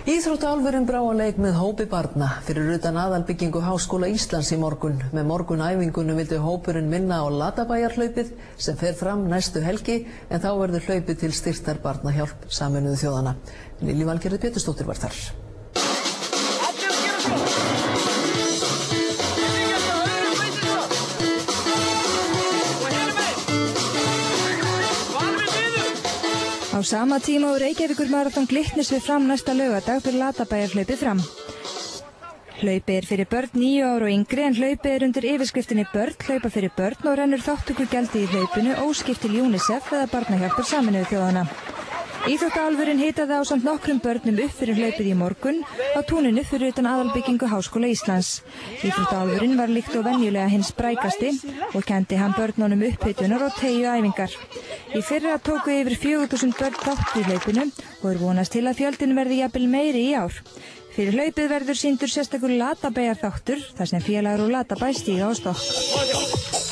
Íþróttaálfurinn brá á leik með hópi barna fyrir utan aðalbyggingu Háskóla Íslands í morgun. Með morgunæfingunum vildi hópurinn minna á Latabæjarhlaupið sem fer fram næstu helgi en þá verður hlaupið til styrktar Barnahjálp Sameinuðu þjóðanna. Lillý Valgerður Pétursdóttir var þar. Á sama tíma og Reykjavíkur maraþon Glitnis við fram næsta laugardag fyrir Latabæjarhlaupið fram. Hlaupið fyrir börn 9 ára og yngri en hlaupið undir yfirskriftinni Börn hlaupa fyrir börn og rennur þátttökugjaldið í hlaupinu óskipt til UNICEF eða Barnahjálpar Sameinuðu þjóðanna. Íþróttaálfurinn hitaði ásamt nokkrum börnum upp fyrir hlaupið í morgun á túninu fyrir utan aðalbyggingu Háskóla Íslands. Íþróttaálfurinn var líkt og venjulega hins sprækasti og kendi hann börnunum upphitunar og teygjuæfingar. Í fyrra tóku yfir 4000 börn þátt í hlaupinu og vonast til að fjöldinn verði jafnvel meiri í ár. Fyrir hlaupið verður sýndur sérstakur Latabæjarþáttur þar sem félagar úr Latabæ stíga á stokk.